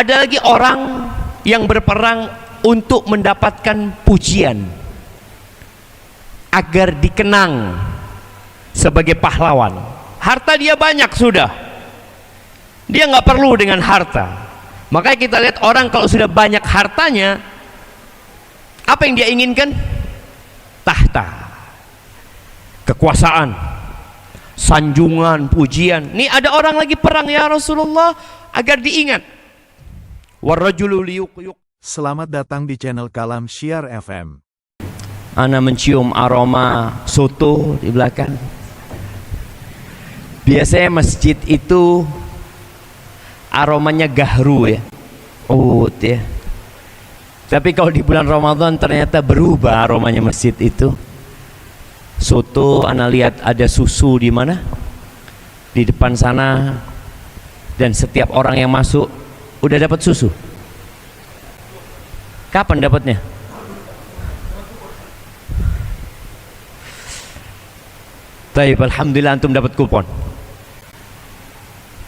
Ada lagi orang yang berperang untuk mendapatkan pujian, agar dikenang sebagai pahlawan. Harta dia banyak sudah, dia nggak perlu dengan harta. Makanya kita lihat orang kalau sudah banyak hartanya, apa yang dia inginkan? Tahta, kekuasaan, sanjungan, pujian. Nih ada orang lagi perang ya Rasulullah, agar diingat. Warrajulu liyuqyuq. Selamat datang di channel Kalam Syiar FM. Ana mencium aroma soto di belakang. Biasanya masjid itu aromanya gahru ya, ut ya. Tapi kalau di bulan Ramadan ternyata berubah aromanya masjid itu. Soto, ana lihat ada susu di mana? Di depan sana. Dan setiap orang yang masuk udah dapat susu. Kapan dapatnya? Baik, alhamdulillah antum dapat kupon.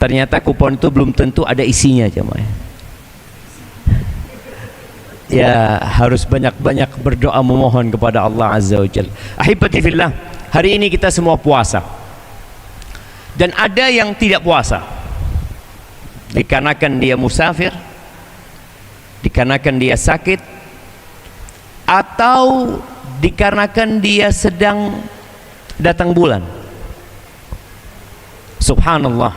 Ternyata kupon itu belum tentu ada isinya jemaah. Ya harus banyak-banyak berdoa memohon kepada Allah Azza wa Jalla. Ahibati fillah, hari ini kita semua puasa. Dan ada yang tidak puasa. Dikarenakan dia musafir, dikarenakan dia sakit, atau dikarenakan dia sedang datang bulan. Subhanallah.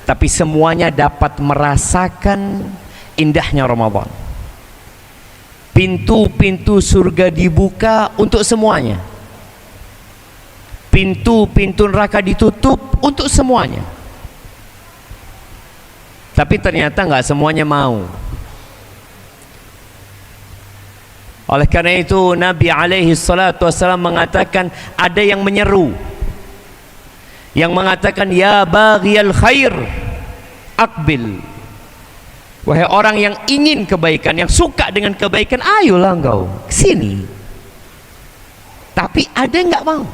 Tapi semuanya dapat merasakan indahnya Ramadan. Pintu-pintu surga dibuka untuk semuanya. Pintu-pintu neraka ditutup untuk semuanya. Tapi ternyata nggak semuanya mau. Oleh karena itu Nabi alaihi salatu wassalam mengatakan, ada yang menyeru, yang mengatakan, ya baghiyal khair aqbil. Wahai orang yang ingin kebaikan, yang suka dengan kebaikan, ayolah engkau kesini. Tapi ada yang nggak mau.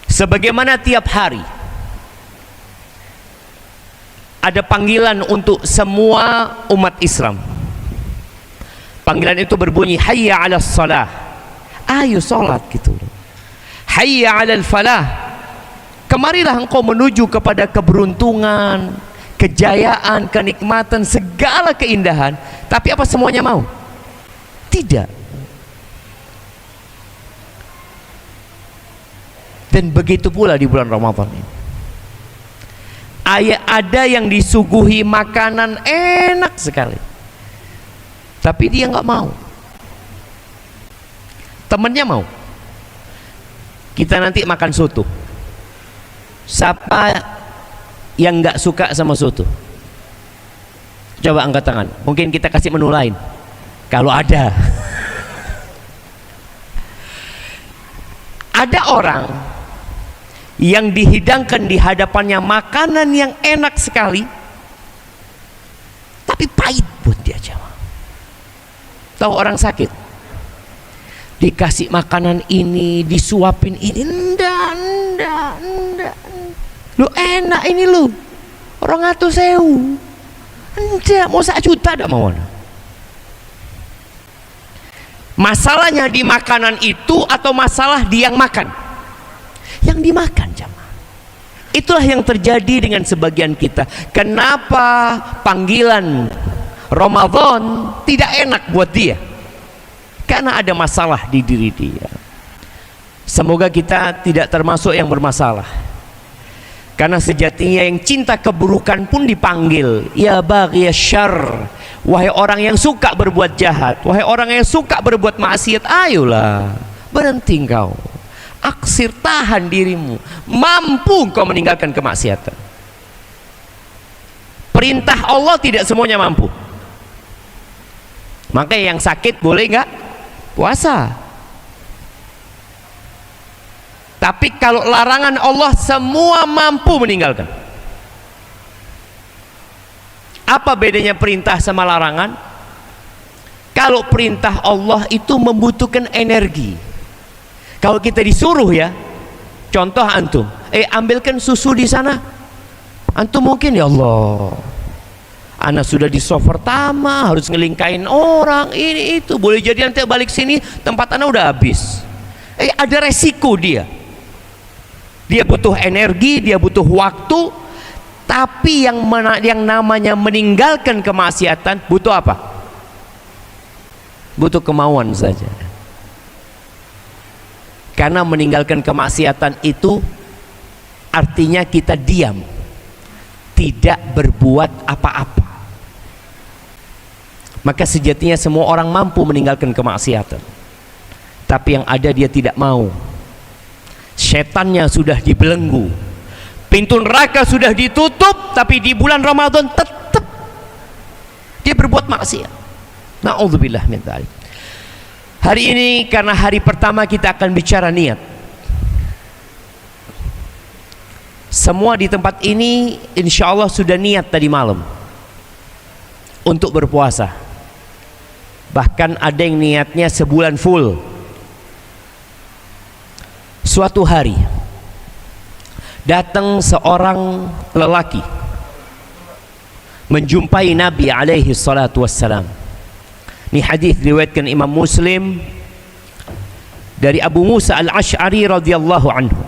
Sebagaimana tiap hari ada panggilan untuk semua umat Islam. Panggilan itu berbunyi hayya 'alas shalah. Ayo salat gitu. Hayya 'alal falah. Kemarilah engkau menuju kepada keberuntungan, kejayaan, kenikmatan, segala keindahan. Tapi apa semuanya mau? Tidak. Dan begitu pula di bulan Ramadan ini. Ada yang disuguhi makanan enak sekali, tapi dia nggak mau. Temennya mau. Kita nanti makan soto. Siapa yang nggak suka sama soto? Coba angkat tangan. Mungkin kita kasih menu lain kalau ada. Ada orang yang dihidangkan di hadapannya makanan yang enak sekali, tapi pahit buat dia jemaah. Tahu orang sakit dikasih makanan ini, disuapin ini, enggak. Lu enak ini lu, 200.000, enggak mau 1 juta, enggak mau. Masalahnya di makanan itu atau masalah di yang makan? Yang dimakan jemaah. Itulah yang terjadi dengan sebagian kita. Kenapa panggilan Ramadan tidak enak buat dia? Karena ada masalah di diri dia. Semoga kita tidak termasuk yang bermasalah. Karena sejatinya yang cinta keburukan pun dipanggil, ya baghiyasy syarr, wahai orang yang suka berbuat jahat, wahai orang yang suka berbuat maksiat, ayolah berhenti engkau. Aksir, tahan dirimu, mampu engkau meninggalkan kemaksiatan. Perintah Allah tidak semuanya mampu. Makanya yang sakit boleh nggak puasa. Tapi kalau larangan Allah semua mampu meninggalkan. Apa bedanya perintah sama larangan? Kalau perintah Allah itu membutuhkan energi. Kalau kita disuruh ya, contoh antum, ambilkan susu di sana, Antum mungkin, ya Allah, anak sudah di soft pertama, harus ngelingkain orang, ini itu, boleh jadi nanti balik sini tempat anak udah habis. Ada resiko dia butuh energi, dia butuh waktu. Tapi yang namanya meninggalkan kemaksiatan butuh apa? Butuh kemauan saja. Karena meninggalkan kemaksiatan itu artinya kita diam, tidak berbuat apa-apa. Maka sejatinya semua orang mampu meninggalkan kemaksiatan, tapi yang ada dia tidak mau. Setannya sudah dibelenggu, pintu neraka sudah ditutup, tapi di bulan Ramadan tetap dia berbuat maksiat. Na'udzubillah min dzalik. Hari ini karena hari pertama kita akan bicara niat. Semua di tempat ini insya Allah sudah niat tadi malam untuk berpuasa. Bahkan ada yang niatnya sebulan full. Suatu hari datang seorang lelaki menjumpai Nabi alaihi salatu wassalam. Ini hadis diriwayatkan Imam Muslim dari Abu Musa al-Ash'ari radhiyallahu anhu.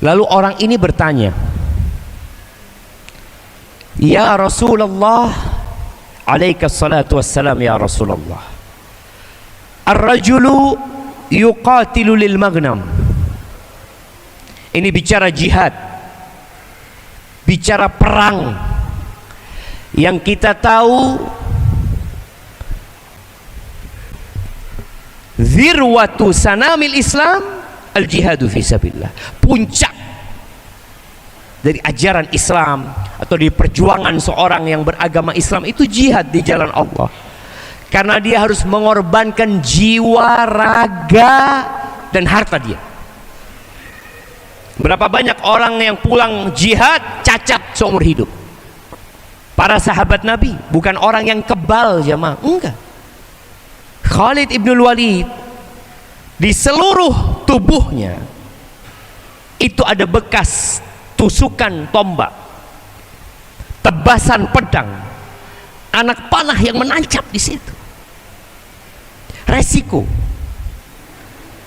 Lalu orang ini bertanya, "Ya Rasulullah, alaika salatu wassalam ya Rasulullah, ar-rajulu yuqatilu lil maghnam." Ini bicara jihad, bicara perang yang kita tahu zirwatu sanamil Islam al-jihadu fi sabilillah. Puncak dari ajaran Islam atau di perjuangan seorang yang beragama Islam itu jihad di jalan Allah. Karena dia harus mengorbankan jiwa, raga, dan harta dia. Berapa banyak orang yang pulang jihad cacat seumur hidup. Para sahabat Nabi bukan orang yang kebal, jamaah, enggak. Khalid ibnul Walid di seluruh tubuhnya itu ada bekas tusukan tombak, tebasan pedang, anak panah yang menancap di situ. Resiko.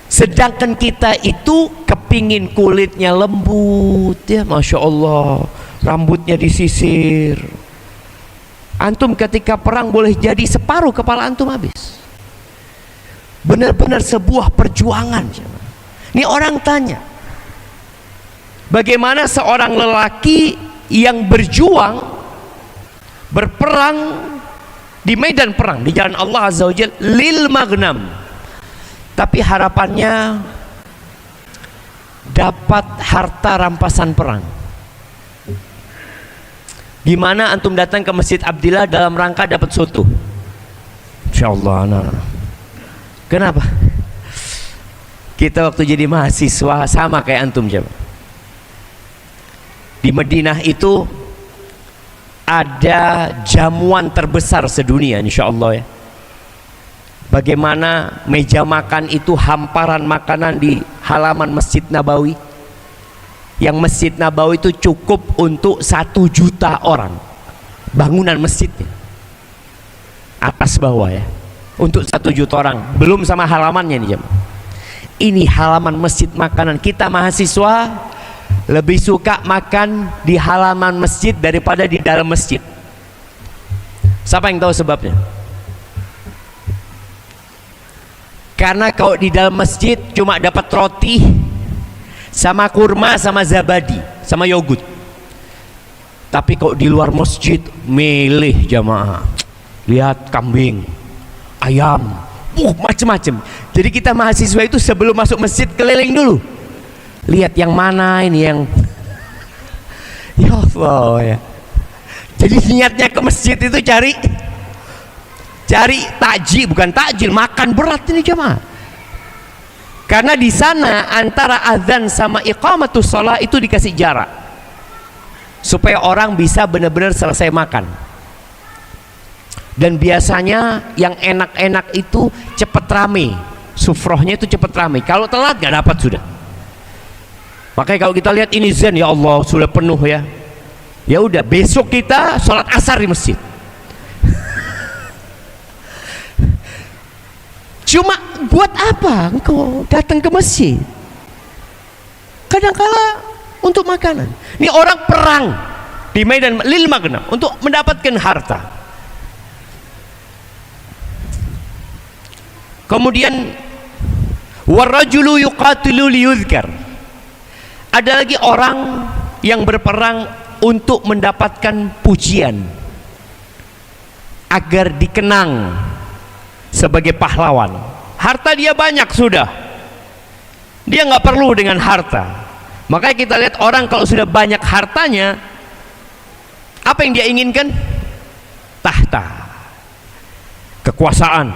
Sedangkan kita itu kepingin kulitnya lembut, ya, masya Allah, rambutnya disisir. Antum ketika perang boleh jadi separuh kepala antum habis. Benar-benar sebuah perjuangan. Ini orang tanya, bagaimana seorang lelaki yang berjuang, berperang di medan perang di jalan Allah Azza wa Jalla lil maghnam, tapi harapannya dapat harta rampasan perang. Gimana antum datang ke Masjid Abdillah dalam rangka dapat soto? Insyaallah, kenapa? Kita waktu jadi mahasiswa sama kayak antum, jemaah. Di Madinah itu ada jamuan terbesar sedunia, insya Allah, ya. Bagaimana meja makan itu hamparan makanan di halaman Masjid Nabawi. Yang Masjid Nabawi itu cukup untuk 1 juta orang bangunan masjidnya, atas bawah, ya, untuk 1 juta orang, belum sama halamannya nih, jemaah. Ini halaman masjid makanan. Kita mahasiswa lebih suka makan di halaman masjid daripada di dalam masjid. Siapa yang tahu sebabnya? Karena kalau di dalam masjid cuma dapat roti sama kurma sama zabadi sama yogurt. Tapi kalau di luar masjid milih, jamaah. Lihat kambing, ayam, macam-macam. Jadi kita mahasiswa itu sebelum masuk masjid keliling dulu, lihat yang mana ini yang ya Allah, ya. Jadi niatnya ke masjid itu cari takjil, bukan takjil, makan berat ini, jemaah. Karena di sana antara azan sama iqamatus shalah itu dikasih jarak supaya orang bisa benar-benar selesai makan. Dan biasanya yang enak-enak itu cepat rame, sufrohnya itu cepat rame. Kalau telat gak dapat sudah. Makanya kalau kita lihat ini zen, ya Allah sudah penuh ya. Ya udah, besok kita sholat asar di masjid. Cuma buat apa engkau datang ke masjid? Kadangkala untuk makanan. Ini orang perang di medan lil magna untuk mendapatkan harta. Kemudian warajulu yuqatilu liyuzkar. Ada lagi orang yang berperang untuk mendapatkan pujian, agar dikenang sebagai pahlawan. Harta dia banyak sudah, dia nggak perlu dengan harta. Makanya kita lihat orang kalau sudah banyak hartanya, apa yang dia inginkan? Tahta, kekuasaan,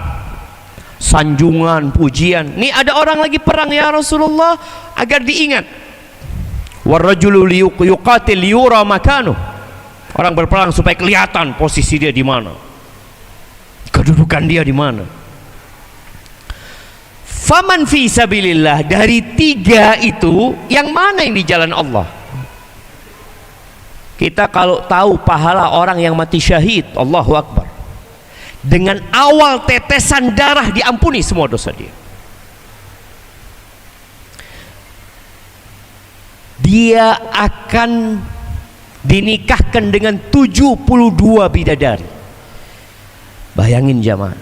sanjungan, pujian. Nih ada orang lagi perang ya Rasulullah, agar diingat. Warajulu yuqatil liyura makanu. Orang berperang supaya kelihatan posisi dia di mana, kedudukan dia di mana. Faman fi sabilillah, dari tiga itu yang mana yang di jalan Allah? Kita kalau tahu pahala orang yang mati syahid, Allahu Akbar, dengan awal tetesan darah diampuni semua dosa dia. Dia akan dinikahkan dengan 72 bidadari. Bayangin jamaah,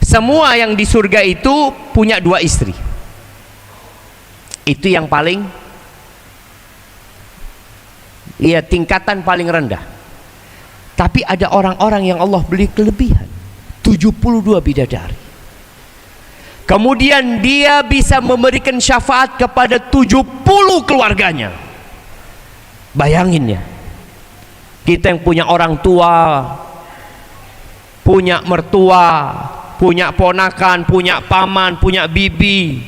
semua yang di surga itu punya 2 istri. Itu yang paling, ya, tingkatan paling rendah. Tapi ada orang-orang yang Allah beri kelebihan, 72 bidadari. Kemudian dia bisa memberikan syafaat kepada 70 keluarganya. Bayangin ya, kita yang punya orang tua, punya mertua, punya ponakan, punya paman, punya bibi.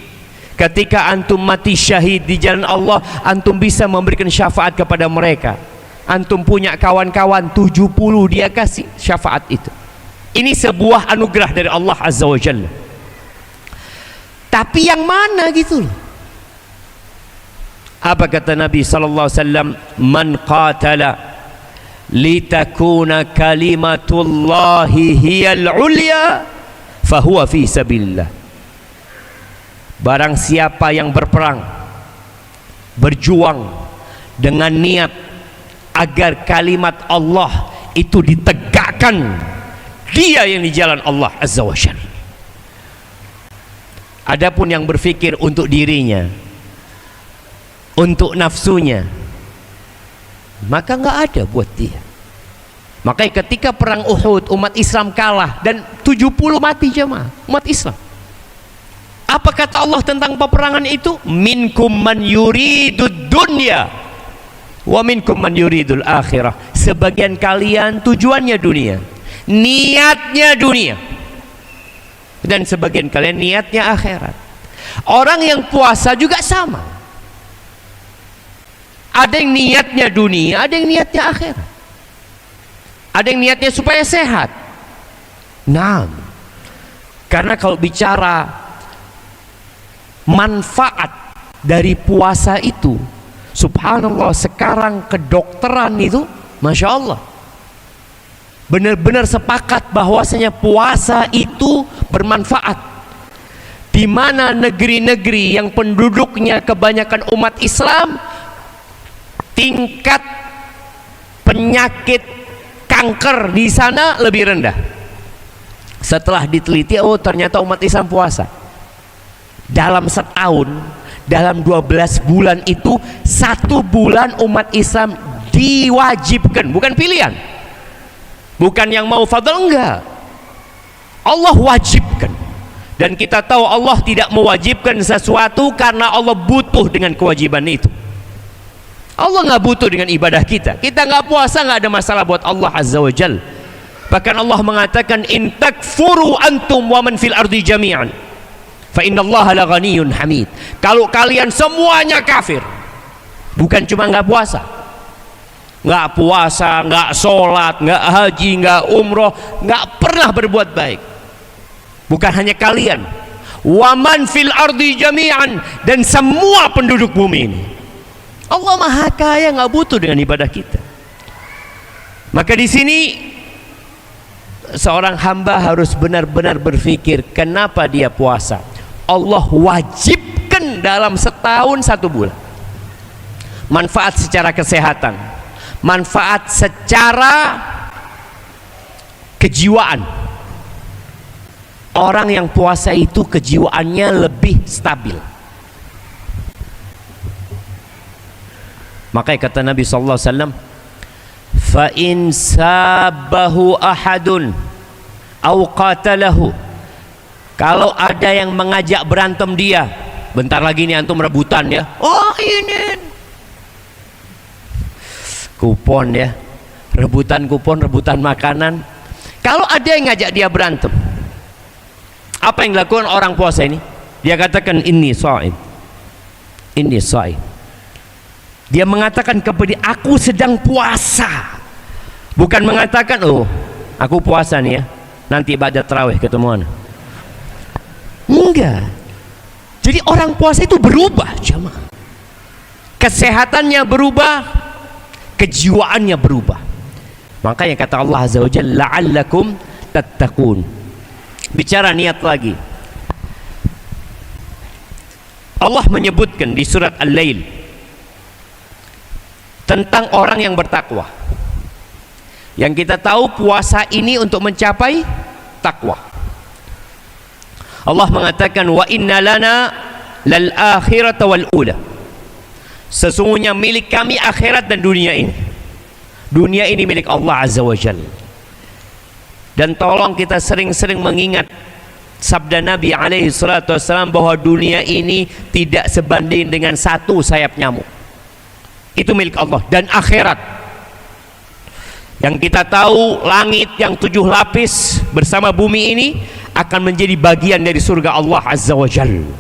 Ketika antum mati syahid di jalan Allah, antum bisa memberikan syafaat kepada mereka. Antum punya kawan-kawan 70, dia kasih syafaat itu. Ini sebuah anugerah dari Allah Azza wa Jalla. Tapi yang mana gitu loh? Apa kata Nabi sallallahu alaihi wasallam? Man qatala litakuna kalimatullahi hiyal ulya fahuwa fi sabilillah. Barang siapa yang berperang, berjuang dengan niat agar kalimat Allah itu ditegakkan, dia yang di jalan Allah Azza wa Jalla. Adapun yang berfikir untuk dirinya, untuk nafsunya, maka nggak ada buat dia. Makanya ketika perang Uhud, umat Islam kalah dan 70 mati jemaah umat Islam. Apa kata Allah tentang peperangan itu? Minkum man yuridud dunya wa minkum man yuridul akhirah. Sebagian kalian tujuannya dunia, niatnya dunia, dan sebagian kalian niatnya akhirat. Orang yang puasa juga sama, ada yang niatnya dunia, ada yang niatnya akhirat, ada yang niatnya supaya sehat. Nah, karena kalau bicara manfaat dari puasa itu, subhanallah, sekarang kedokteran itu Masya Allah benar-benar sepakat bahwasanya puasa itu bermanfaat. Di mana negeri-negeri yang penduduknya kebanyakan umat Islam, tingkat penyakit kanker di sana lebih rendah. Setelah diteliti, oh ternyata umat Islam puasa. Dalam setahun, dalam 12 bulan itu, 1 bulan umat Islam diwajibkan, bukan pilihan, bukan yang mau fadl, enggak, Allah wajibkan. Dan kita tahu Allah tidak mewajibkan sesuatu karena Allah butuh dengan kewajiban itu. Allah nggak butuh dengan ibadah kita. Kita nggak puasa nggak ada masalah buat Allah Azza wa Jal. Bahkan Allah mengatakan, in takfuru antum wa man fil ardi jami'an fa innallaha la ghaniyyun hamid. Kalau kalian semuanya kafir, bukan cuma nggak puasa, nggak sholat, nggak haji, nggak umroh, nggak pernah berbuat baik, bukan hanya kalian, wa man fil ardi jami'an, dan semua penduduk bumi ini. Allah Maha Kaya, nggak butuh dengan ibadah kita. Maka di sini seorang hamba harus benar-benar berpikir kenapa dia puasa. Allah wajibkan dalam setahun 1 bulan. Manfaat secara kesehatan, manfaat secara kejiwaan. Orang yang puasa itu kejiwaannya lebih stabil. Makanya kata Nabi sallallahu alaihi wasallam, fa in sabahu ahadun aw qatalahu, kalau ada yang mengajak berantem dia, bentar lagi nih antum rebutan ya, oh ini kupon ya, rebutan kupon, rebutan makanan. Kalau ada yang ngajak dia berantem, apa yang dilakukan orang puasa ini? Dia katakan inni shaim, inni shaim. Dia mengatakan kepada dia, aku sedang puasa. Bukan mengatakan, oh aku puasa nih ya, nanti ibadah tarawih ketemuan. Enggak. Jadi orang puasa itu berubah jemaah. Kesehatannya berubah, kejiwaannya berubah. Makanya kata Allah Azza wa Jalla, la'allakum tattaqun. Bicara niat lagi, Allah menyebutkan di surat Al-Lail tentang orang yang bertakwa. Yang kita tahu puasa ini untuk mencapai takwa. Allah mengatakan, wa inna lana lal akhirata wal ula, sesungguhnya milik kami akhirat dan dunia ini. Dunia ini milik Allah Azza wa Jalla. Dan tolong kita sering-sering mengingat sabda Nabi alaihi salatu wassalam bahwa dunia ini tidak sebanding dengan 1 sayap nyamuk. Itu milik Allah. Dan akhirat, yang kita tahu langit yang 7 lapis bersama bumi ini akan menjadi bagian dari surga Allah Azza wa Jalla.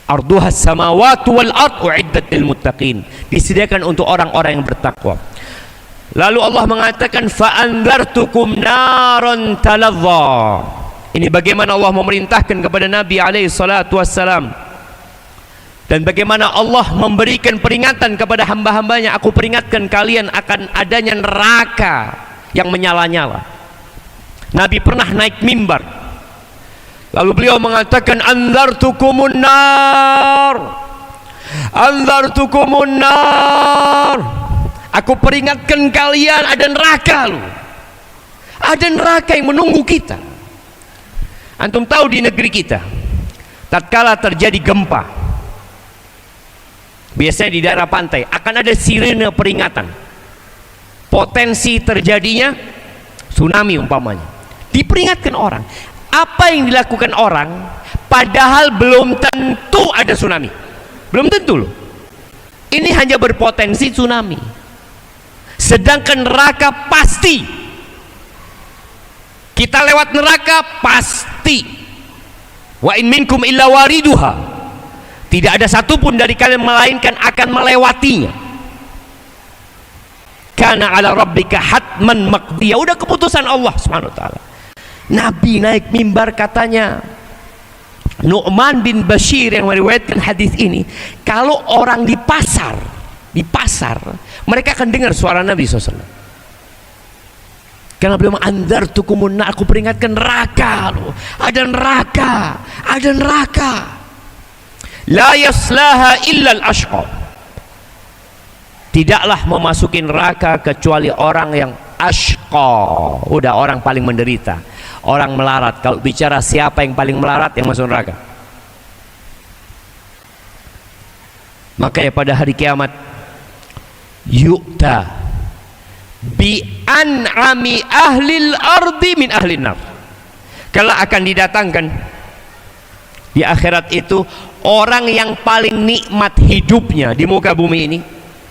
Arduhas samawati wal ard uiddat lil muttaqin, disediakan untuk orang-orang yang bertakwa. Lalu Allah mengatakan, fa'anzartukum naran talazza. Ini bagaimana Allah memerintahkan kepada Nabi alaihi salatu wassalam, dan bagaimana Allah memberikan peringatan kepada hamba-hambanya. Aku peringatkan kalian akan adanya neraka yang menyala-nyala. Nabi pernah naik mimbar, lalu beliau mengatakan, anzartukumun nar, anzartukumun nar. Aku peringatkan kalian ada neraka loh. Ada neraka yang menunggu kita. Antum tahu di negeri kita, tatkala terjadi gempa, biasanya di daerah pantai akan ada sirene peringatan potensi terjadinya tsunami umpamanya. Diperingatkan orang. Apa yang dilakukan orang padahal belum tentu ada tsunami. Belum tentu loh. Ini hanya berpotensi tsunami. Sedangkan neraka pasti. Kita lewat neraka pasti. Wa in minkum illa wariduha. Tidak ada satupun dari kalian melainkan akan melewatinya. Kana ala rabbika hatman maqdiya. Udah keputusan Allah Subhanahu wa taala. Nabi naik mimbar, katanya Nu'man bin Bashir yang meriwayatkan hadis ini, kalau orang di pasar mereka akan dengar suara Nabi SAW. Karena beliau anzartukumun nar, aku peringatkan neraka loh. Ada neraka, ada neraka. La yaslaha illa al-ashqa. Tidaklah memasuki neraka kecuali orang yang ashqa. Udah orang paling menderita, orang melarat. Kalau bicara siapa yang paling melarat yang masuk neraka, makanya pada hari kiamat yu'ta bi an'ami ahlil ardi min ahlin nar. Kalau akan didatangkan di akhirat itu orang yang paling nikmat hidupnya di muka bumi ini,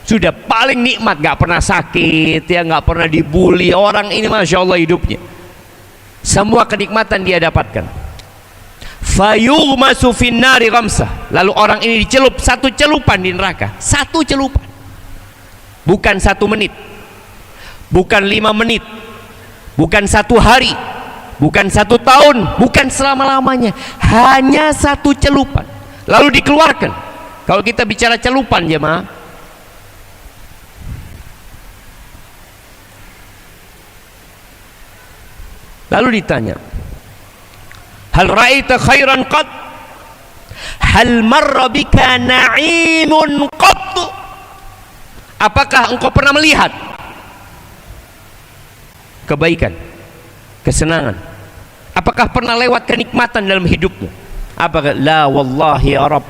sudah paling nikmat, gak pernah sakit ya, gak pernah dibully. Orang ini Masya Allah hidupnya semua kenikmatan dia dapatkan. Fayughmasu finnari ghamsah, lalu orang ini dicelup 1 celupan di neraka. 1 celupan, bukan 1 menit, bukan 5 menit, bukan 1 hari, bukan 1 tahun, bukan selama-lamanya, hanya 1 celupan lalu dikeluarkan. Kalau kita bicara celupan jemaah, lalu ditanya, hal ra'aita khairan qad, hal marra bika na'imun qad, apakah engkau pernah melihat kebaikan, kesenangan? Apakah pernah lewat kenikmatan dalam hidupmu? Apakah? La wallahi ya Rabb,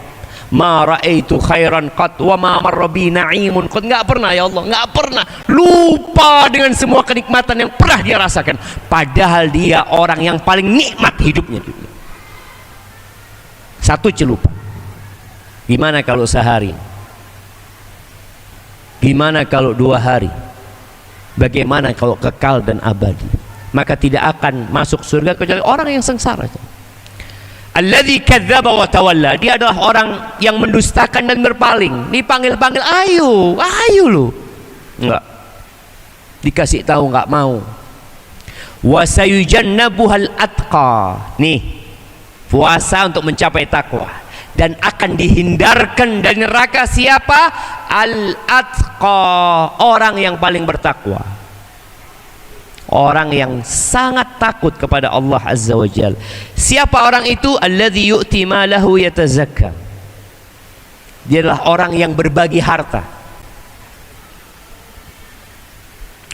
ma ra'aitu khairan qat wa ma marra bi na'imun qat. Enggak pernah ya Allah, enggak pernah. Lupa dengan semua kenikmatan yang pernah dia rasakan, padahal dia orang yang paling nikmat hidupnya. 1 celupan. Gimana kalau sehari? Gimana kalau 2 hari? Bagaimana kalau kekal dan abadi? Maka tidak akan masuk surga kecuali orang yang sengsara. Alladzi kadzdzaba wa tawalla, dia adalah orang yang mendustakan dan berpaling. Dipanggil-panggil, ayo, ayo lu. Enggak. Dikasih tahu enggak mau. Wa sayujannabuhal atqa. Nih, puasa untuk mencapai takwa, dan akan dihindarkan dari neraka siapa? Al-atqa, orang yang paling bertakwa, orang yang sangat takut kepada Allah Azza wa Jalla. Siapa orang itu? Alladzi yu'ti malahu yatazakka, dia adalah orang yang berbagi harta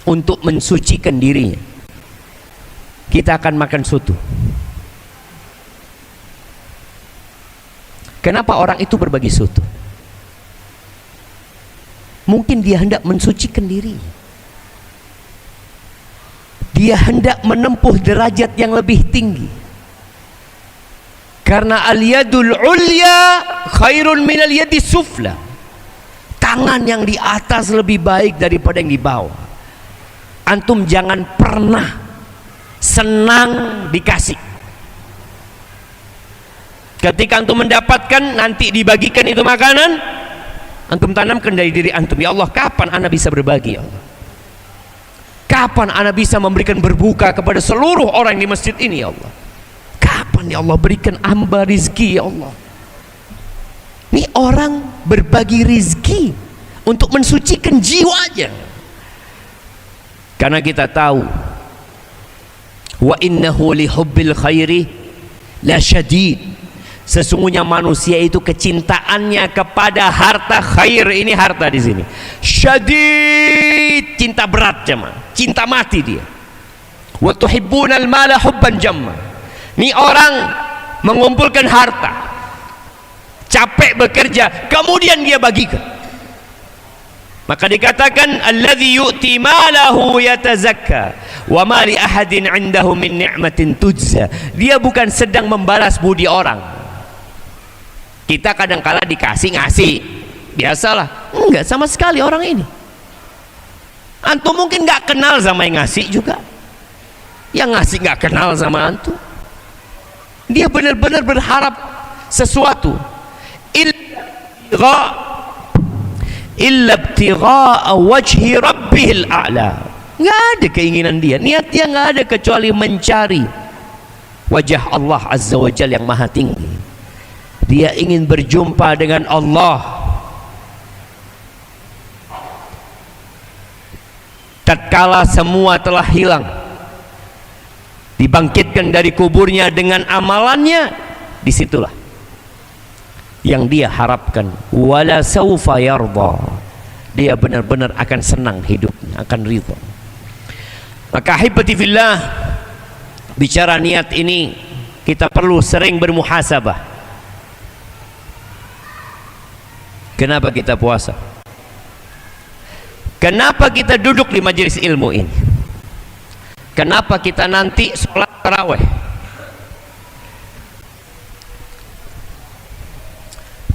untuk mensucikan dirinya. Kita akan makan soto. Kenapa orang itu berbagi soto? Mungkin dia hendak mensucikan diri, dia hendak menempuh derajat yang lebih tinggi. Karena al-yadul ulya khairun minal yadis sufla, tangan yang di atas lebih baik daripada yang di bawah. Antum jangan pernah senang dikasih. Ketika antum mendapatkan, nanti dibagikan itu makanan, antum tanamkan dari diri antum, ya Allah, kapan ana bisa berbagi, ya Allah? Kapan ana bisa memberikan berbuka kepada seluruh orang di masjid ini, ya Allah? Kapan ya Allah berikan hamba rizki, ya Allah? Ini orang berbagi rizki untuk mensucikan jiwanya. Karena kita tahu, wa innahu li hubbil khairi la syadid, sesungguhnya manusia itu kecintaannya kepada harta khair, ini harta di sini, syadid, cinta berat jemaah, cinta mati dia. Wa tuhibbunal mala hubban jamma, ini orang mengumpulkan harta, capek bekerja, kemudian dia bagikan. Maka dikatakan alladzi yu'ti malahu yatazakka wa ma li ahadin 'indahu min ni'matin tujza, dia bukan sedang membalas budi orang. Kita kadang-kala dikasih ngasih, biasalah. Enggak sama sekali orang ini. Antum mungkin nggak kenal sama yang ngasih juga, yang ngasih nggak kenal sama antum. Dia benar-benar berharap sesuatu, illa ibtigha'a wajhi rabbihil a'la. Nggak ada keinginan dia, niat dia nggak ada kecuali mencari wajah Allah Azza wa Jalla yang maha tinggi. Dia ingin berjumpa dengan Allah. Tatkala semua telah hilang, dibangkitkan dari kuburnya dengan amalannya, disitulah yang dia harapkan. Wala saufa yarda, dia benar-benar akan senang hidupnya, akan ridha. Maka ahibati fillah, bicara niat ini kita perlu sering bermuhasabah. Kenapa kita puasa? Kenapa kita duduk di majelis ilmu ini? Kenapa kita nanti sholat tarawih?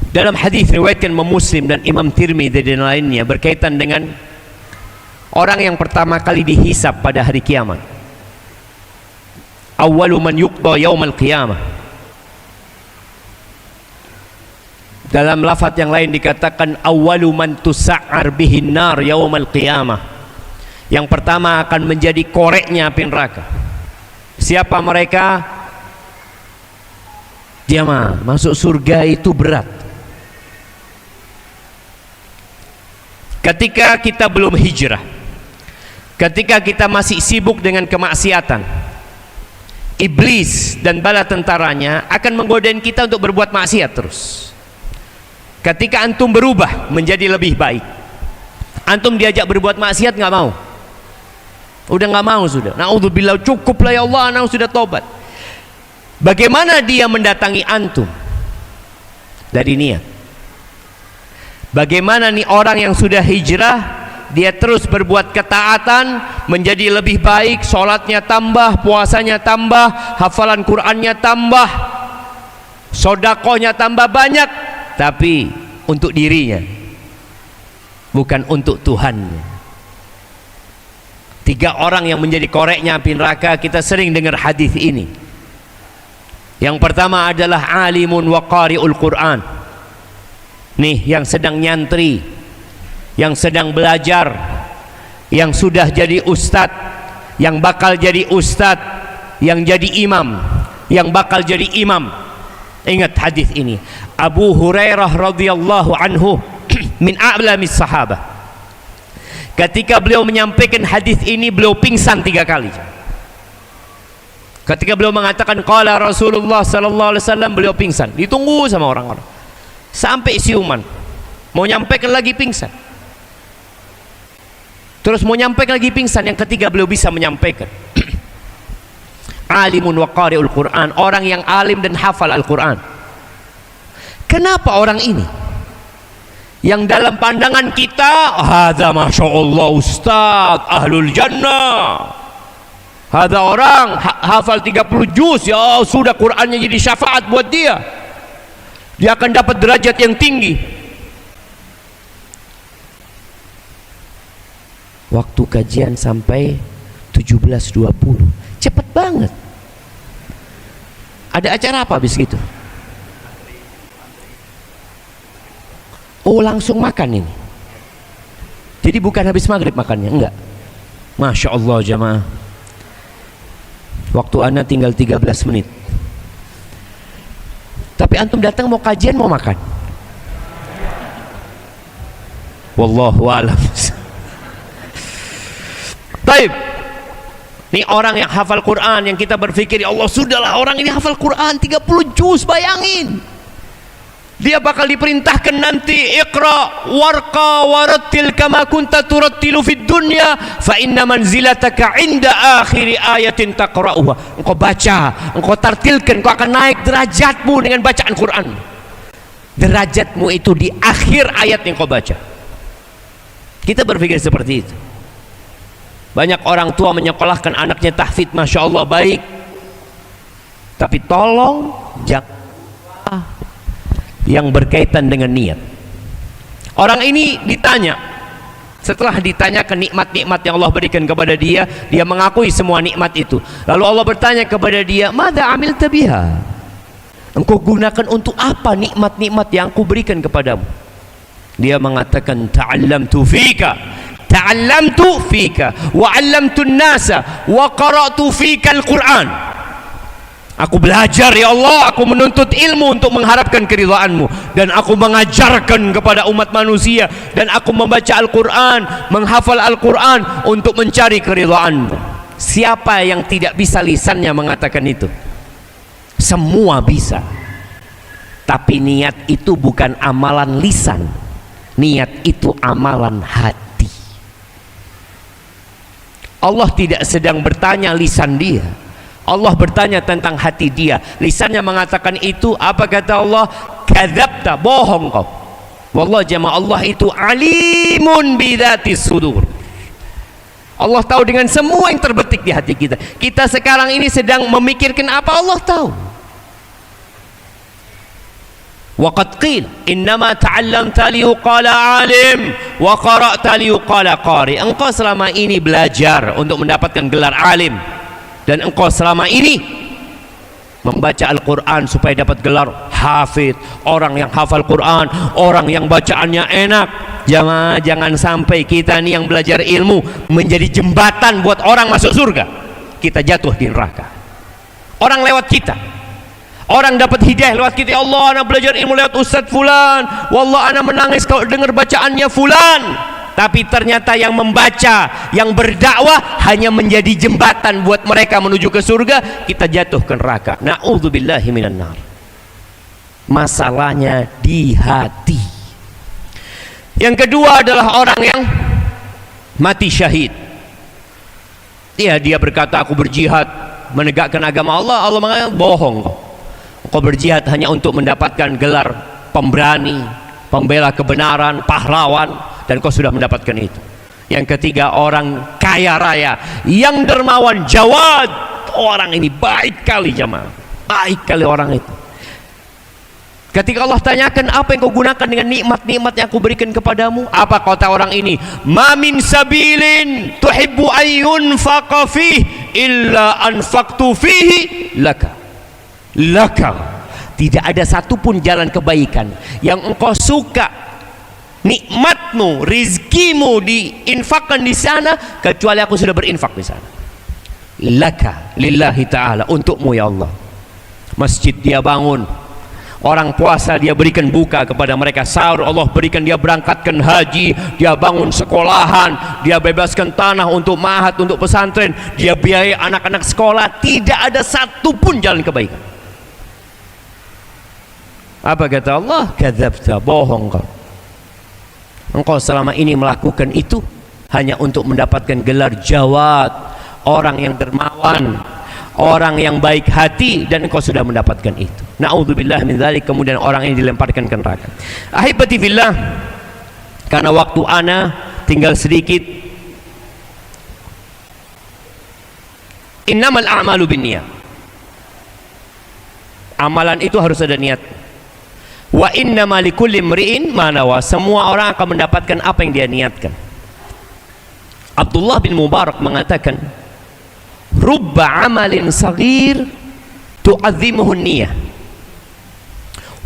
Dalam hadis riwayatkan Imam Muslim dan Imam Tirmidzi dan lainnya berkaitan dengan orang yang pertama kali dihisab pada hari kiamat. Awwalu man yuqda yaumal qiyamah. Dalam lafaz yang lain dikatakan awwalu man tusa'ar bihin nar yaumal qiyamah. Yang pertama akan menjadi koreknya api neraka. Siapa mereka? Jamaah, masuk surga itu berat. Ketika kita belum hijrah, ketika kita masih sibuk dengan kemaksiatan, iblis dan bala tentaranya akan menggodain kita untuk berbuat maksiat terus. Ketika antum berubah menjadi lebih baik, antum diajak berbuat maksiat nggak mau, udah nggak mau sudah. Naudzubillah, cukuplah ya Allah, antum sudah tobat. Bagaimana dia mendatangi antum? Dari niat. Bagaimana nih orang yang sudah hijrah, dia terus berbuat ketaatan, menjadi lebih baik, sholatnya tambah, puasanya tambah, hafalan Qur'annya tambah, sodakohnya tambah banyak, tapi untuk dirinya, bukan untuk Tuhannya. 3 orang yang menjadi koreknya api neraka. Kita sering dengar hadis ini. Yang pertama adalah alimun wa qari'ul Qur'an. Nih yang sedang nyantri, yang sedang belajar, yang sudah jadi ustadz, yang bakal jadi ustadz, yang jadi imam, yang bakal jadi imam. Ingat hadis ini. Abu Hurairah radhiyallahu anhu min a'lamis sahabah. Ketika beliau menyampaikan hadis ini, beliau pingsan 3 kali. Ketika beliau mengatakan qala Rasulullah sallallahu alaihi wasallam, beliau pingsan. Ditunggu sama orang-orang sampai siuman, mau nyampaikan lagi pingsan, terus mau nyampaikan lagi pingsan. Yang ketiga beliau bisa menyampaikan. Alimun wa qari'ul Qur'an, orang yang alim dan hafal Al-Qur'an. Kenapa orang ini yang dalam pandangan kita hadza masyaallah ustaz ahlul jannah, hadza orang hafal 30 juz, ya sudah Qur'annya jadi syafaat buat dia, dia akan dapat derajat yang tinggi. Waktu kajian sampai 17.20, cepet banget. Ada acara apa habis gitu? Oh, langsung makan ini. Jadi bukan habis maghrib makannya, enggak. Masya Allah jamaah. Waktu ana tinggal 13 menit. Tapi antum datang mau kajian mau makan. Wallahu a'lam. Baik. Ini orang yang hafal Quran, yang kita berpikir ya Allah sudahlah orang ini hafal Quran 30 juz, bayangin. Dia bakal diperintahkan nanti iqra warqa warattil kama kunta turattilu fid dunya fa inna manzilataka inda akhiri ayatin taqra'uha. Engkau baca, engkau tartilkan, engkau akan naik derajatmu dengan bacaan Quran. Derajatmu itu di akhir ayat yang kau baca. Kita berpikir seperti itu. Banyak orang tua menyekolahkan anaknya tahfidz, masya Allah baik, tapi tolong jangan yang berkaitan dengan niat. Orang ini ditanya, setelah ditanyakan nikmat-nikmat yang Allah berikan kepada dia, dia mengakui semua nikmat itu. Lalu Allah bertanya kepada dia, "Madza amilta biha?" Engkau gunakan untuk apa nikmat-nikmat yang aku berikan kepadamu? Dia mengatakan, "Ta'allamtu fika, ta'allamtu fika, wa 'allamtu an-nasa, wa qara'tu fika al-Qur'an." Aku belajar ya Allah, aku menuntut ilmu untuk mengharapkan keridhaanmu, dan aku mengajarkan kepada umat manusia, dan aku membaca Al-Quran, menghafal Al-Quran untuk mencari keridhaanmu. Siapa yang tidak bisa lisannya mengatakan itu? Semua bisa. Tapi niat itu bukan amalan lisan, niat itu amalan hati. Allah tidak sedang bertanya lisan dia, Allah bertanya tentang hati dia. Lisannya mengatakan itu, apa kata Allah? Kadzabta, bohong kau. Wallah jamaah, Allah itu alimun bidzatis sudur. Allah tahu dengan semua yang terbetik di hati kita. Kita sekarang ini sedang memikirkan apa, Allah tahu. Wa qad qila innama ta'allamta liyuqala alim wa qara'ta liyuqala qari. Engkau selama ini belajar untuk mendapatkan gelar alim, dan engkau selama ini membaca Al-Quran supaya dapat gelar hafid. Orang yang hafal Quran, orang yang bacaannya enak. Jangan sampai kita nih yang belajar ilmu menjadi jembatan buat orang masuk surga, kita jatuh di neraka. Orang lewat kita, orang dapat hidayah lewat kita. Ya Allah, ana belajar ilmu lewat Ustaz fulan, wallah ana menangis kalau dengar bacaannya fulan. Tapi ternyata yang membaca, yang berdakwah hanya menjadi jembatan buat mereka menuju ke surga, kita jatuh ke neraka. Na'udzubillahi minan nar. Masalahnya di hati. Yang kedua adalah orang yang mati syahid. Ya, dia berkata aku berjihad menegakkan agama Allah. Allah mengatakan bohong kau berjihad hanya untuk mendapatkan gelar pemberani, pembela kebenaran, pahlawan, dan kau sudah mendapatkan itu. Yang ketiga, orang kaya raya yang dermawan, jawad. Orang ini baik kali jamaah, baik kali orang itu. Ketika Allah tanyakan, apa yang kau gunakan dengan nikmat-nikmat yang aku berikan kepadamu? Apa kata orang ini? Ma min sabilin tuhibbu ayyun faqa fih illa anfaqtu fihi laka. Tidak ada satupun jalan kebaikan yang engkau suka, nikmatmu, rizkimu diinfakkan di sana, kecuali aku sudah berinfak di sana. Laka, lillahi ta'ala, untukmu ya Allah. Masjid dia bangun, orang puasa dia berikan buka kepada mereka, sahur Allah berikan dia berangkatkan haji, dia bangun sekolahan, dia bebaskan tanah untuk ma'had, untuk pesantren, dia biayai anak-anak sekolah. Tidak ada satupun jalan kebaikan. Apa kata Allah? Kadzabta, bohong kau. Engkau selama ini melakukan itu hanya untuk mendapatkan gelar jawad, orang yang dermawan, orang yang baik hati, dan engkau sudah mendapatkan itu. Na'udzubillah min dzalik. Kemudian orang ini dilemparkan ke neraka. Ahibati fillah, karena waktu ana tinggal sedikit. Innamal a'malu binniyat. Amalan itu harus ada niat. Wa innama likulli imri'in ma nawa. Semua orang akan mendapatkan apa yang dia niatkan. Abdullah bin Mubarak mengatakan, rubba amalin saghir tu'azzimuhu niyah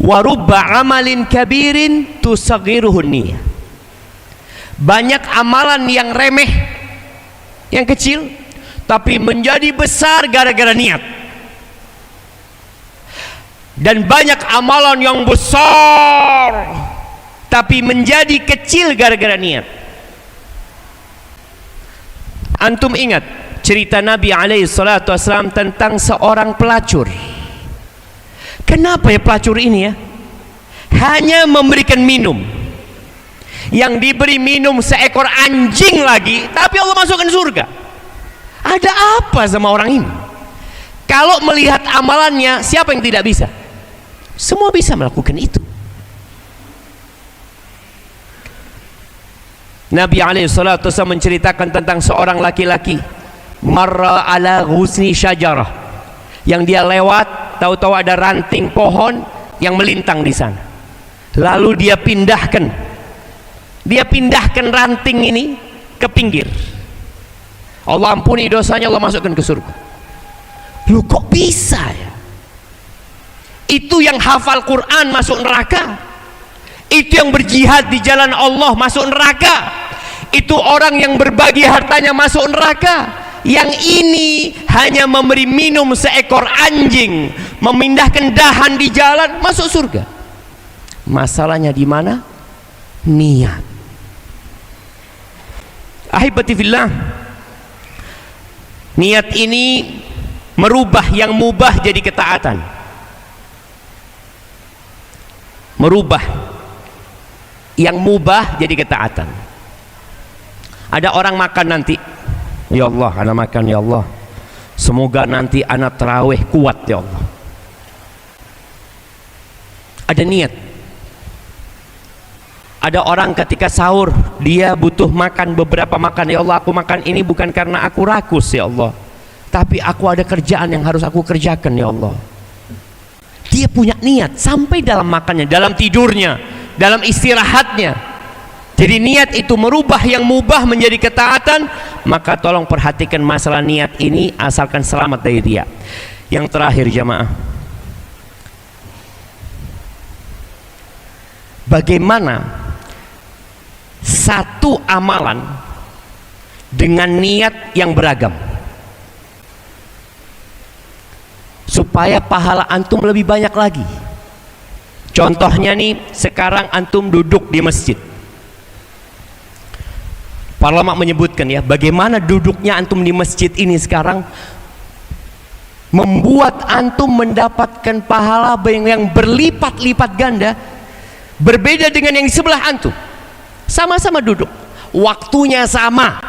wa rubba amalin kabirin tusaghiruhu niyah. Banyak amalan yang remeh, yang kecil, tapi menjadi besar gara-gara niat. Dan banyak amalan yang besar tapi menjadi kecil gara-gara niat. Antum ingat cerita Nabi SAW tentang seorang pelacur. Kenapa ya pelacur ini ya hanya memberikan minum, yang diberi minum seekor anjing lagi, tapi Allah masukkan surga? Ada apa sama orang ini? Kalau melihat amalannya, siapa yang tidak bisa? Semua bisa melakukan itu. Nabi SAW menceritakan tentang seorang laki-laki marra ala ghusni syajarah, yang dia lewat, tahu-tahu ada ranting pohon yang melintang di sana. Lalu dia pindahkan ranting ini ke pinggir. Allah ampuni dosanya, Allah masukkan ke surga. Lu kok bisa ya? Itu yang hafal Quran masuk neraka. Itu yang berjihad di jalan Allah masuk neraka. Itu orang yang berbagi hartanya masuk neraka. Yang ini hanya memberi minum seekor anjing, memindahkan dahan di jalan, masuk surga. Masalahnya di mana? Niat. Ahibati fillah, niat ini merubah yang mubah jadi ketaatan. Merubah yang mubah jadi ketaatan. Ada orang makan nanti, ya Allah, anak makan ya Allah, semoga nanti anak tarawih kuat ya Allah. Ada niat. Ada orang ketika sahur dia butuh makan beberapa makan, ya Allah aku makan ini bukan karena aku rakus ya Allah, tapi aku ada kerjaan yang harus aku kerjakan ya Allah. Dia punya niat sampai dalam makannya, dalam tidurnya, dalam istirahatnya. Jadi niat itu merubah yang mubah menjadi ketaatan. Maka tolong perhatikan masalah niat ini, asalkan selamat dari dia. Yang terakhir jamaah, bagaimana satu amalan dengan niat yang beragam? supaya pahala antum lebih banyak lagi. Contohnya nih, sekarang antum duduk di masjid. Para ulama menyebutkan ya, bagaimana duduknya antum di masjid ini sekarang membuat antum mendapatkan pahala yang berlipat-lipat ganda, berbeda dengan yang di sebelah antum. Sama-sama duduk, waktunya sama.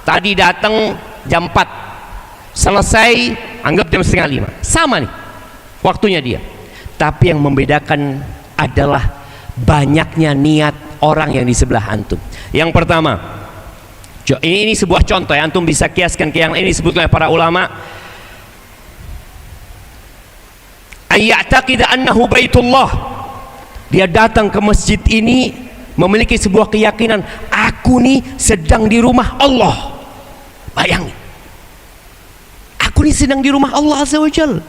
Tadi datang jam 4, selesai anggap jam setengah 5, sama nih waktunya dia. Tapi yang membedakan adalah banyaknya niat orang yang di sebelah antum. Yang pertama, ini sebuah contoh ya, antum bisa kiaskan ke yang ini disebutkan oleh para ulama. Ayya'taqida annahu baitullah. Dia datang ke masjid ini memiliki sebuah keyakinan, aku nih sedang di rumah Allah. Bayangin, aku nih sedang di rumah Allah Azza wa Jalla.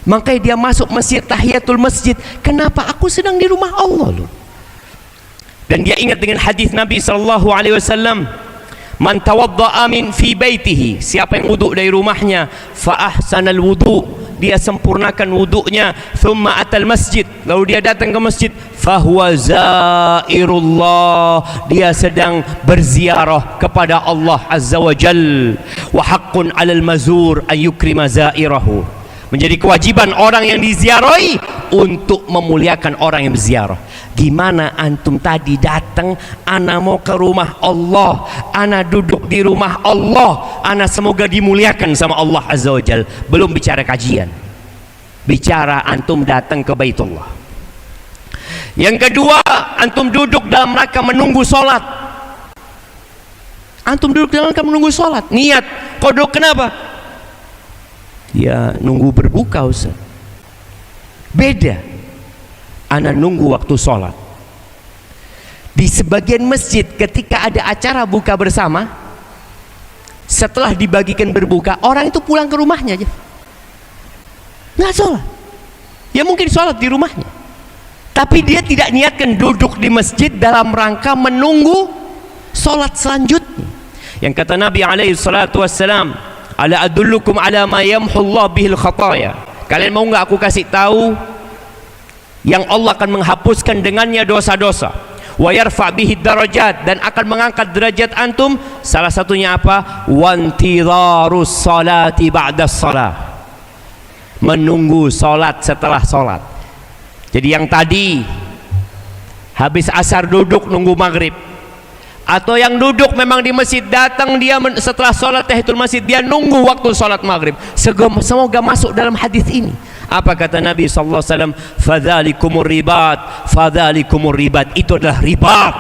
Makanya dia masuk masjid, tahiyatul masjid. Kenapa? Aku sedang di rumah Allah loh. Dan dia ingat dengan hadis Nabi SAW, man tawadda'a min fi baitihi, siapa yang wuduk dari rumahnya, fa ahsanal wudu, dia sempurnakan wuduknya, thumma atal masjid, lalu dia datang ke masjid, fahuwa zairullah, dia sedang berziarah kepada Allah Azza wa Jal. Wa haqqun 'alal mazur an yukrima zairahu, menjadi kewajiban orang yang diziarahi untuk memuliakan orang yang berziarah. Gimana antum tadi datang, ana mau ke rumah Allah, ana duduk di rumah Allah, ana semoga dimuliakan sama Allah Azza wa Jal. Belum bicara kajian, bicara antum datang ke Baitullah. Yang kedua, antum duduk dalam rangka menunggu sholat. Antum duduk dalam rangka menunggu sholat, niat kodok. Kenapa? Ya nunggu berbuka, Ustaz. Beda, ana nunggu waktu sholat. Di sebagian masjid ketika ada acara buka bersama, setelah dibagikan berbuka, orang itu pulang ke rumahnya aja, nggak sholat. Ya mungkin sholat di rumahnya, tapi dia tidak niatkan duduk di masjid dalam rangka menunggu sholat selanjutnya. Yang kata Nabi alaihi salatu wassalam, ala adullukum ala ma yamhullah bihil khataya, kalian mau nggak aku kasih tahu yang Allah akan menghapuskan dengannya dosa-dosa, wa yarfa bihi darajat, dan akan mengangkat derajat antum. Salah satunya apa? Wantidharus salati ba'da salah, menunggu salat setelah salat. Jadi yang tadi habis asar duduk nunggu maghrib, atau yang duduk memang di masjid, datang dia setelah sholat tahiyatul masjid, dia nunggu waktu sholat maghrib. Semoga masuk dalam hadis ini. Apa kata Nabi SAW? Fadzalikumur ribat, fadzalikumur ribat. Itu adalah ribat.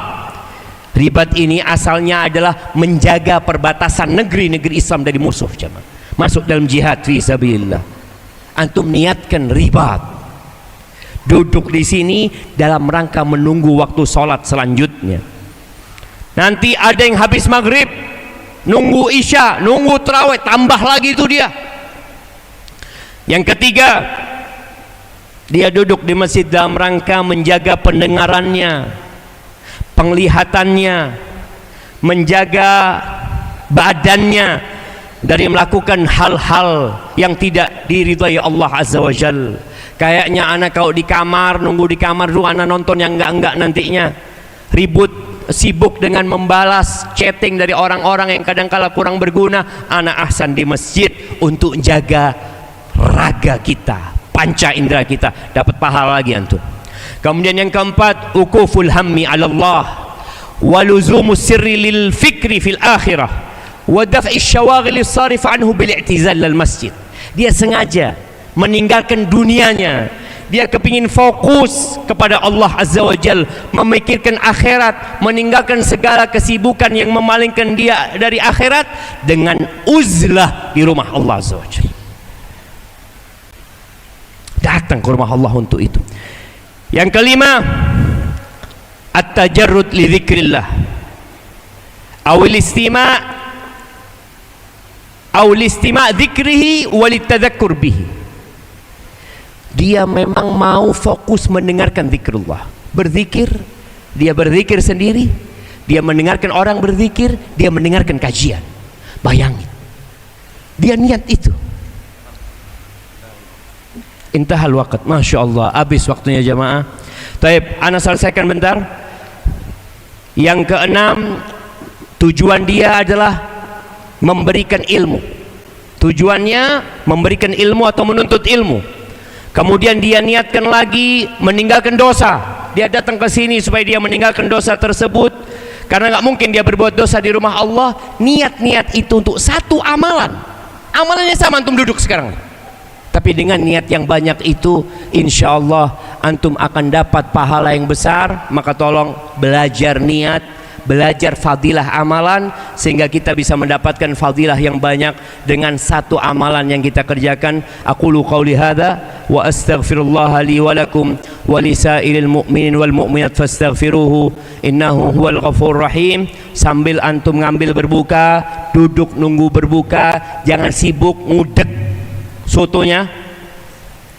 Ribat ini asalnya adalah menjaga perbatasan negeri-negeri Islam dari musuh. Masuk dalam jihad fi sabilillah. Antum niatkan ribat, duduk di sini dalam rangka menunggu waktu sholat selanjutnya. Nanti ada yang habis maghrib nunggu isya, nunggu tarawih, tambah lagi itu dia. Yang ketiga, dia duduk di masjid dalam rangka menjaga pendengarannya, penglihatannya, menjaga badannya dari melakukan hal-hal yang tidak diridhai Allah Azza wa Jal. Kayaknya anak kalau di kamar, nunggu di kamar dulu, anak nonton yang enggak-enggak nantinya, ribut, sibuk dengan membalas chatting dari orang-orang yang kadang-kala kurang berguna. Anak ahsan di masjid untuk jaga raga kita, panca indera kita, dapat pahala lagi antum. Kemudian yang keempat, ukuful hammi 'ala Allah wa luzumus sirri lil fikri fil akhirah wa daf'i syawaghil sarif anhu bil i'tizal lil masjid. Dia sengaja meninggalkan dunianya, dia kepingin fokus kepada Allah Azza wa Jal, memikirkan akhirat, meninggalkan segala kesibukan yang memalingkan dia dari akhirat dengan uzlah di rumah Allah Azza wa Jal. Datang ke rumah Allah untuk itu. Yang kelima, at-tajarrud li dzikrillah awil istima' dzikrihi walitadzakkur bihi. Dia memang mau fokus mendengarkan zikrullah, berzikir, dia berzikir sendiri, dia mendengarkan orang berzikir, dia mendengarkan kajian. Bayangin, dia niat itu. Intahal waqt. Masya Allah, habis waktunya jamaah. Taib, ana selesaikan bentar. Yang keenam, tujuan dia adalah memberikan ilmu. Tujuannya memberikan ilmu atau menuntut ilmu. Kemudian dia niatkan lagi meninggalkan dosa. Dia datang ke sini supaya dia meninggalkan dosa tersebut, karena nggak mungkin dia berbuat dosa di rumah Allah. Niat-niat itu untuk satu amalan. Amalannya sama antum duduk sekarang. Tapi dengan niat yang banyak itu, insya Allah antum akan dapat pahala yang besar. Maka tolong belajar niat, belajar fadilah amalan, sehingga kita bisa mendapatkan fadilah yang banyak dengan satu amalan yang kita kerjakan. Aqulu qawli hadza wa astaghfirullah li wa lakum wa lisairil mu'minin wal mu'minat fastaghfiruhu innahu huwal ghafurur rahim. Sambil antum ngambil berbuka, duduk nunggu berbuka, jangan sibuk ngudek sotonya,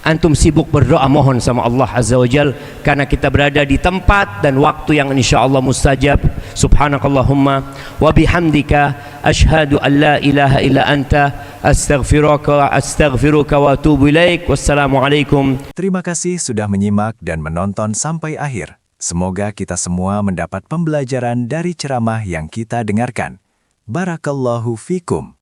antum sibuk berdoa mohon sama Allah Azza wa Jal, karena kita berada di tempat dan waktu yang insya Allah mustajab. Subhanakallahumma wa bihamdika ashhadu an la ilaha illa anta astaghfiruka wa atubu ilaik. Wassalamualaikum. Terima kasih sudah menyimak dan menonton sampai akhir. Semoga kita semua mendapat pembelajaran dari ceramah yang kita dengarkan. Barakallahu fikum.